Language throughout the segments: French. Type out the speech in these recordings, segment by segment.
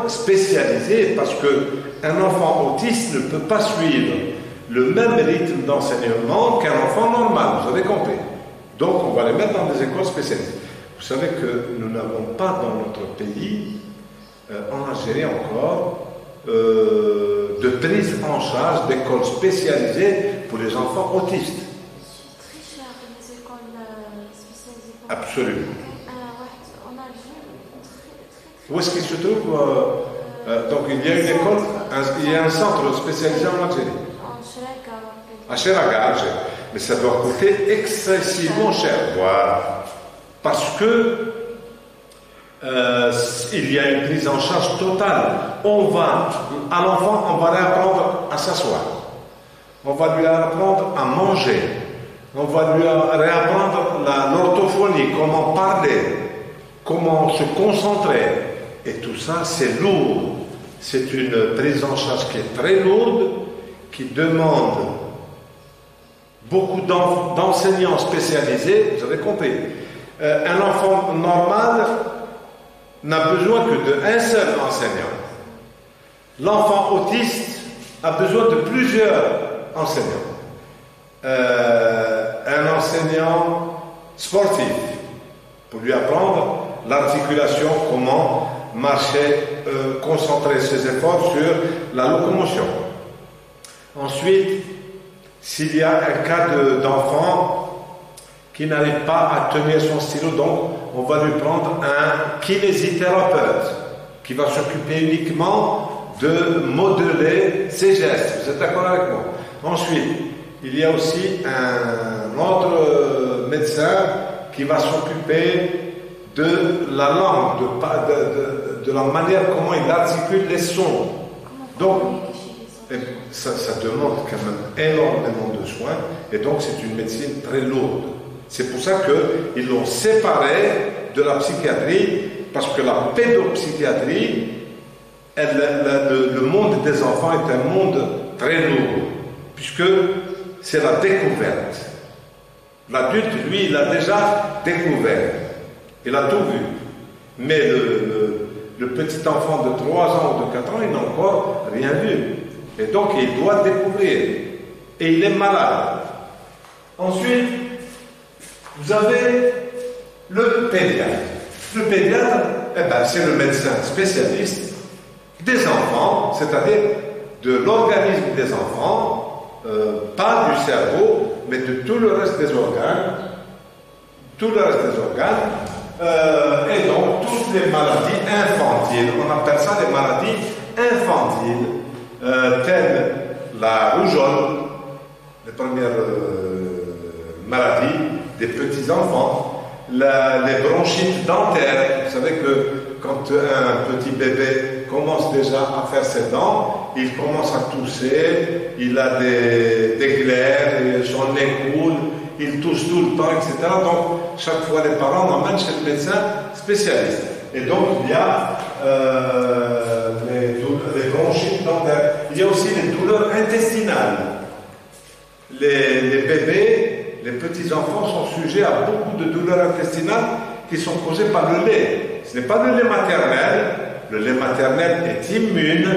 spécialisée parce qu'un enfant autiste ne peut pas suivre le même rythme d'enseignement qu'un enfant normal, vous avez compris. Donc on va les mettre dans des écoles spécialisées. Vous savez que nous n'avons pas dans notre pays, en Algérie encore, de prise en charge d'écoles spécialisées pour les enfants autistes. C'est très cher les écoles spécialisées. Absolument. En Algérie, Où est-ce qu'il se trouve donc il y a une école, il y a un centre spécialisé en Algérie. En Chiraga. À Chiraga, mais ça doit coûter excessivement cher. Voilà. Parce que il y a une prise en charge totale. À l'enfant, on va lui apprendre à s'asseoir. On va lui apprendre à manger. On va lui réapprendre l'orthophonie, comment parler, comment se concentrer. Et tout ça, c'est lourd. C'est une prise en charge qui est très lourde, qui demande beaucoup d'enseignants spécialisés, vous avez compris. Un enfant normal n'a besoin que d'un seul enseignant. L'enfant autiste a besoin de plusieurs enseignants. Un enseignant sportif pour lui apprendre l'articulation, comment marcher, concentrer ses efforts sur la locomotion. Ensuite, s'il y a un cas d'enfant qui n'arrive pas à tenir son stylo, donc on va lui prendre un kinésithérapeute qui va s'occuper uniquement de modeler ses gestes. Vous êtes d'accord avec moi? Ensuite, il y a aussi un autre médecin qui va s'occuper de la langue, de la manière comment il articule les sons. Donc, ça demande quand même énormément de soins, et donc c'est une médecine très lourde. C'est pour ça qu'ils l'ont séparé de la psychiatrie, parce que la pédopsychiatrie, le monde des enfants est un monde très lourd, puisque c'est la découverte. L'adulte, lui, il a déjà découvert, il a tout vu. Mais le petit enfant de 3 ans ou de 4 ans, il n'a encore rien vu. Et donc, il doit découvrir. Et il est malade. Ensuite, vous avez le pédiatre. Le pédiatre, c'est le médecin spécialiste des enfants, c'est-à-dire de l'organisme des enfants, pas du cerveau, mais de tout le reste des organes. Tout le reste des organes. Et donc, toutes les maladies infantiles, on appelle ça les maladies infantiles, telles la rougeole, les premières maladies des petits-enfants, les bronchites dentaires. Vous savez que quand un petit bébé commence déjà à faire ses dents, il commence à tousser, il a des glaires, son nez coule, il tousse tout le temps, etc. Donc, chaque fois, les parents l'emmènent chez le médecin spécialiste. Et donc, il y a les bronchites dentaires. Il y a aussi les douleurs intestinales. Les bébés, les petits-enfants sont sujets à beaucoup de douleurs intestinales qui sont causées par le lait. Ce n'est pas le lait maternel. Le lait maternel est immune.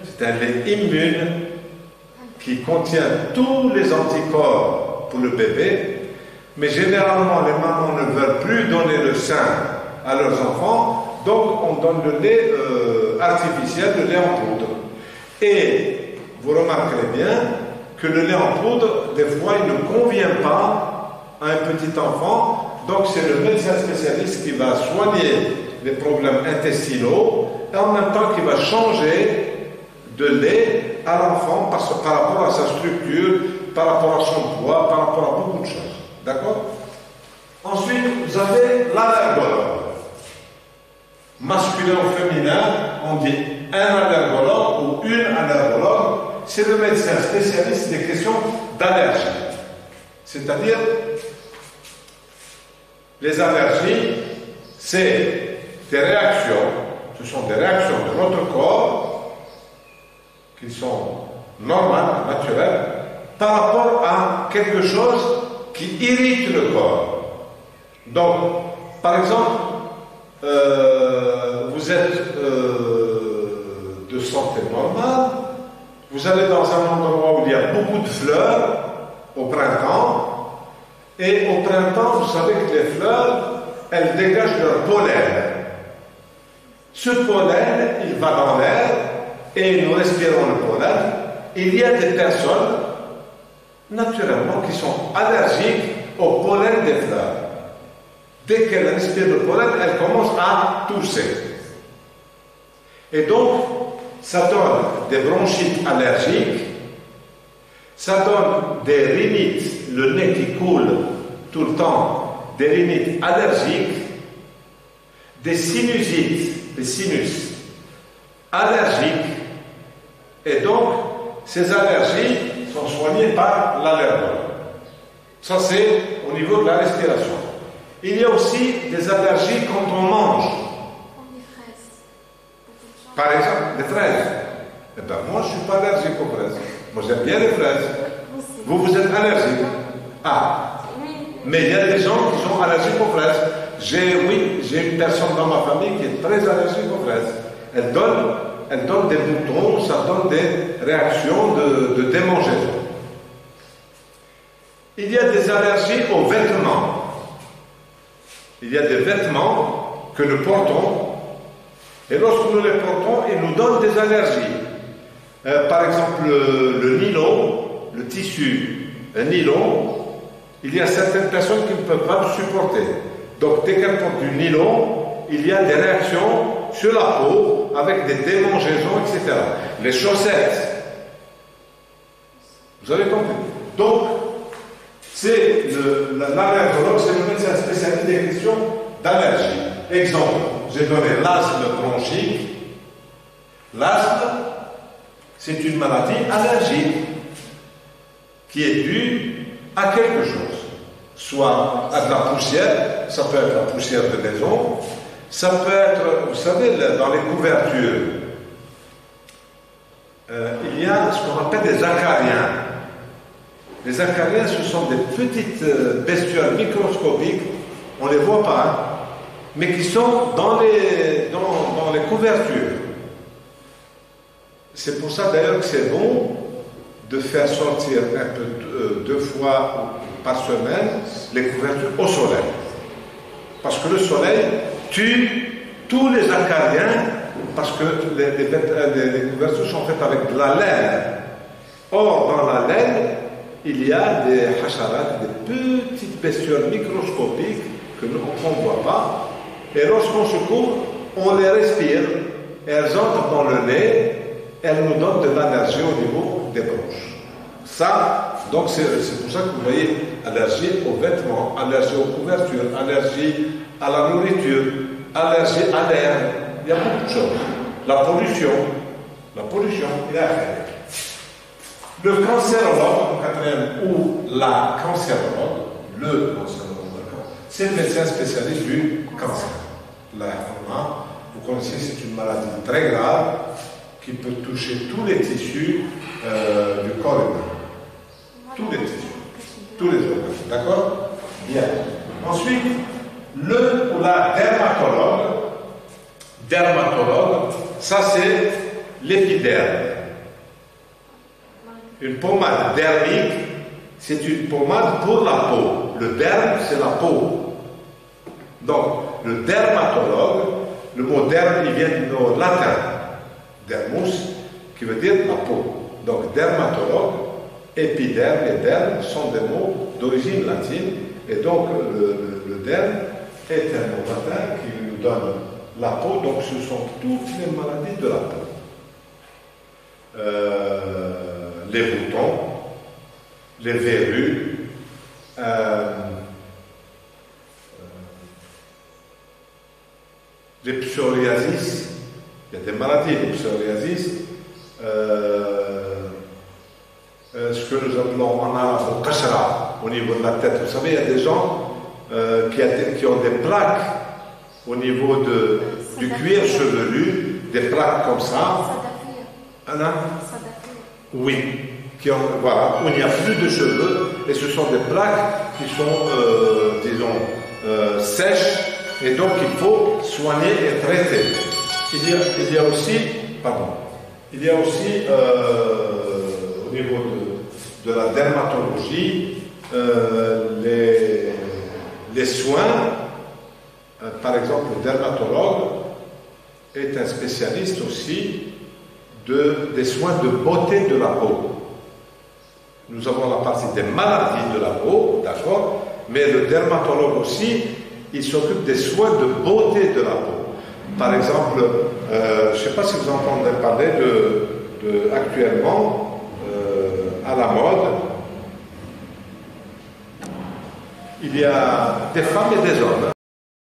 C'est un lait immune qui contient tous les anticorps pour le bébé. Mais généralement, les mamans ne veulent plus donner le sein à leurs enfants. Donc, on donne le lait artificiel, le lait en poudre. Et vous remarquerez bien que le lait en poudre, des fois, il ne convient pas à un petit enfant. Donc, c'est le médecin spécialiste qui va soigner les problèmes intestinaux et en même temps qui va changer de lait à l'enfant par rapport à sa structure, par rapport à son poids, par rapport à beaucoup de choses. D'accord? Ensuite, vous avez l'allergologue. Masculin ou féminin, on dit un allergologue ou une allergologue. C'est le médecin spécialiste des questions d'allergie. C'est-à-dire, les allergies, c'est des réactions, ce sont des réactions de notre corps qui sont normales, naturelles, par rapport à quelque chose qui irrite le corps. Donc, par exemple, vous êtes Vous allez dans un endroit où il y a beaucoup de fleurs au printemps, et au printemps, vous savez que les fleurs, elles dégagent leur pollen. Ce pollen, il va dans l'air, et nous respirons le pollen. Il y a des personnes, naturellement, qui sont allergiques au pollen des fleurs. Dès qu'elles respirent le pollen, elles commencent à tousser. Et donc, ça donne des bronchites allergiques, ça donne des rhinites, le nez qui coule tout le temps, des rhinites allergiques, des sinusites, des sinus allergiques, et donc ces allergies sont soignées par l'allergologue. Ça c'est au niveau de la respiration. Il y a aussi des allergies quand on mange. Comme les fraises. Par exemple, les fraises. Eh bien, moi, je ne suis pas allergique aux fraises. Moi, j'aime bien les fraises. Vous, vous êtes allergique. Ah. Oui. Mais il y a des gens qui sont allergiques aux fraises. J'ai une personne dans ma famille qui est très allergique aux fraises. Elle donne des boutons, ça donne des réactions de démangeaison. Il y a des allergies aux vêtements. Il y a des vêtements que nous portons, et lorsque nous les portons, ils nous donnent des allergies. Par exemple, le nylon, le tissu nylon, il y a certaines personnes qui ne peuvent pas le supporter. Donc, dès qu'elles portent du nylon, il y a des réactions sur la peau, avec des démangeaisons, etc. Les chaussettes. Vous avez compris? Donc, c'est l'allergologue, c'est le médecin spécialiste des questions d'allergie. Exemple, j'ai donné l'asthme bronchique. L'asthme, c'est une maladie allergique qui est due à quelque chose. Soit à de la poussière, ça peut être la poussière de maison, ça peut être, vous savez, dans les couvertures, il y a ce qu'on appelle des acariens. Les acariens, ce sont des petites bestioles microscopiques, on ne les voit pas, hein, mais qui sont dans les couvertures. C'est pour ça d'ailleurs que c'est bon de faire sortir un peu 2 fois par semaine les couvertures au soleil. Parce que le soleil tue tous les acariens, parce que les couvertures sont faites avec de la laine. Or, dans la laine, il y a des hacharats, des petites bestioles microscopiques que nous ne voit pas. Et lorsqu'on se couvre, on les respire. Et elles entrent dans le nez, elles nous donnent de l'allergie au niveau des bronches. Ça, donc c'est pour ça que vous voyez allergie aux vêtements, allergie aux couvertures, allergie à la nourriture, allergie à l'air. Il y a beaucoup de choses. La pollution, il y a rien. Le cancérologue, ou la cancérologue, c'est le médecin spécialiste du cancer. La HMA, vous connaissez, c'est une maladie très grave qui peut toucher tous les tissus du corps humain. Tous les tissus, tous les organes. D'accord? Bien. Ensuite, le ou la dermatologue, ça c'est l'épiderme. Une pommade dermique, c'est une pommade pour la peau. Le derme, c'est la peau. Donc, le dermatologue, le mot derme, il vient du mot latin, dermus, qui veut dire la peau. Donc, dermatologue, épiderme et derme sont des mots d'origine latine. Et donc, le derme est un mot latin qui nous donne la peau. Donc, ce sont toutes les maladies de la peau. Les boutons, les verrues, les psoriasis, il y a des maladies, les psoriasis, ce que nous appelons en arabe le kashra, au niveau de la tête. Vous savez, il y a des gens qui ont des plaques au niveau du cuir chevelu, des plaques comme ça. Oui, voilà, où il n'y a plus de cheveux, et ce sont des plaques qui sont, disons, sèches, et donc il faut soigner et traiter. Il y a aussi au niveau de la dermatologie, les soins, par exemple, le dermatologue est un spécialiste aussi des soins de beauté de la peau. Nous avons la partie des maladies de la peau, d'accord, mais le dermatologue aussi, il s'occupe des soins de beauté de la peau. Par exemple, je ne sais pas si vous entendez parler actuellement, à la mode, il y a des femmes et des hommes.